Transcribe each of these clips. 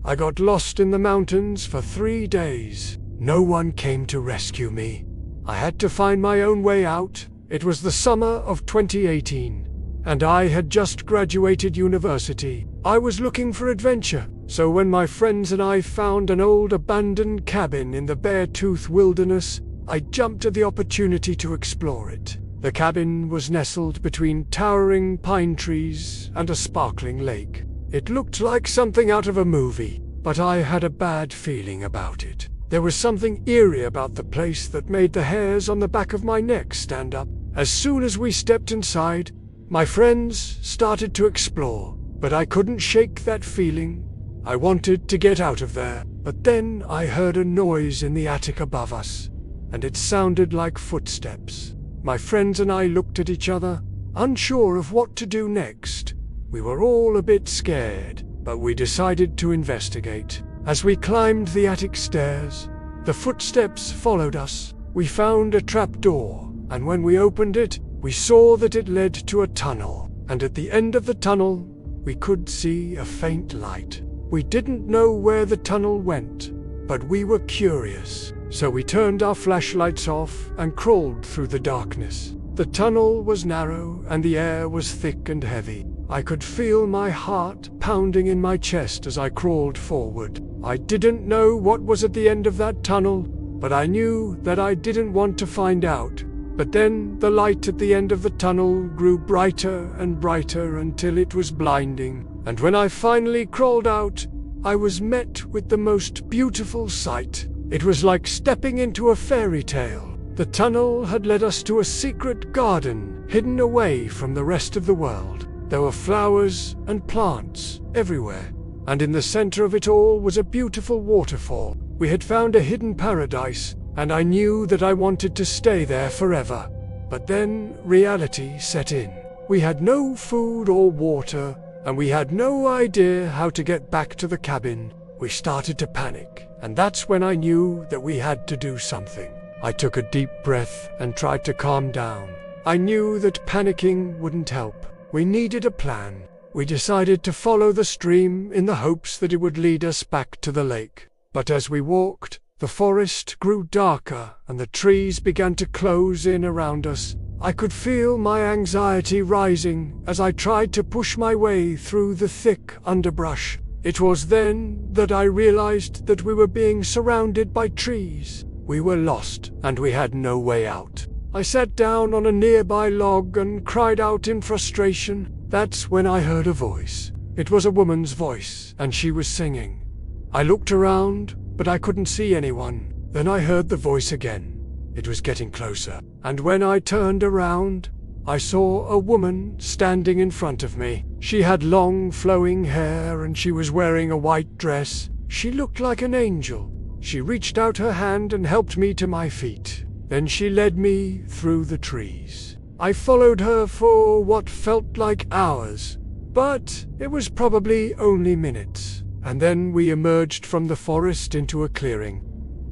I got lost in the mountains for 3 days. No one came to rescue me. I had to find my own way out. It was the summer of 2018, and I had just graduated university. I was looking for adventure, so when my friends and I found an old abandoned cabin in the Beartooth Wilderness, I jumped at the opportunity to explore it. The cabin was nestled between towering pine trees and a sparkling lake. It looked like something out of a movie, but I had a bad feeling about it. There was something eerie about the place that made the hairs on the back of my neck stand up. As soon as we stepped inside, my friends started to explore, but I couldn't shake that feeling. I wanted to get out of there, but then I heard a noise in the attic above us, and it sounded like footsteps. My friends and I looked at each other, unsure of what to do next. We were all a bit scared, but we decided to investigate. As we climbed the attic stairs, the footsteps followed us. We found a trapdoor, and when we opened it, we saw that it led to a tunnel, and at the end of the tunnel, we could see a faint light. We didn't know where the tunnel went, but we were curious, so we turned our flashlights off and crawled through the darkness. The tunnel was narrow and the air was thick and heavy. I could feel my heart pounding in my chest as I crawled forward. I didn't know what was at the end of that tunnel, but I knew that I didn't want to find out. But then the light at the end of the tunnel grew brighter and brighter until it was blinding, and when I finally crawled out, I was met with the most beautiful sight. It was like stepping into a fairy tale. The tunnel had led us to a secret garden hidden away from the rest of the world. There were flowers and plants everywhere, and in the center of it all was a beautiful waterfall. We had found a hidden paradise, and I knew that I wanted to stay there forever. But then reality set in. We had no food or water, and we had no idea how to get back to the cabin. We started to panic, and that's when I knew that we had to do something. I took a deep breath and tried to calm down. I knew that panicking wouldn't help. We needed a plan. We decided to follow the stream in the hopes that it would lead us back to the lake. But as we walked, the forest grew darker and the trees began to close in around us. I could feel my anxiety rising as I tried to push my way through the thick underbrush. It was then that I realized that we were being surrounded by trees. We were lost, and we had no way out. I sat down on a nearby log and cried out in frustration. That's when I heard a voice. It was a woman's voice, and she was singing. I looked around, but I couldn't see anyone. Then I heard the voice again. It was getting closer, and when I turned around, I saw a woman standing in front of me. She had long flowing hair and she was wearing a white dress. She looked like an angel. She reached out her hand and helped me to my feet. Then she led me through the trees. I followed her for what felt like hours, but it was probably only minutes. And then we emerged from the forest into a clearing.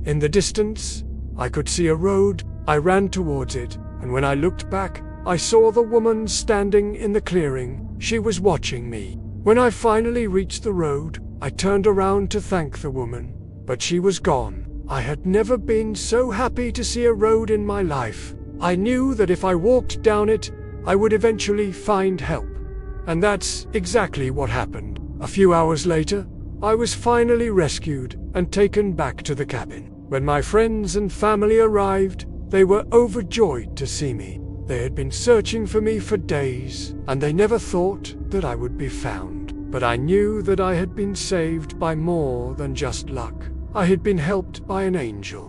In the distance, I could see a road. I ran towards it, and when I looked back, I saw the woman standing in the clearing. She was watching me. When I finally reached the road, I turned around to thank the woman, but she was gone. I had never been so happy to see a road in my life. I knew that if I walked down it, I would eventually find help. And that's exactly what happened. A few hours later, I was finally rescued and taken back to the cabin. When my friends and family arrived, they were overjoyed to see me. They had been searching for me for days, and they never thought that I would be found. But I knew that I had been saved by more than just luck. I had been helped by an angel.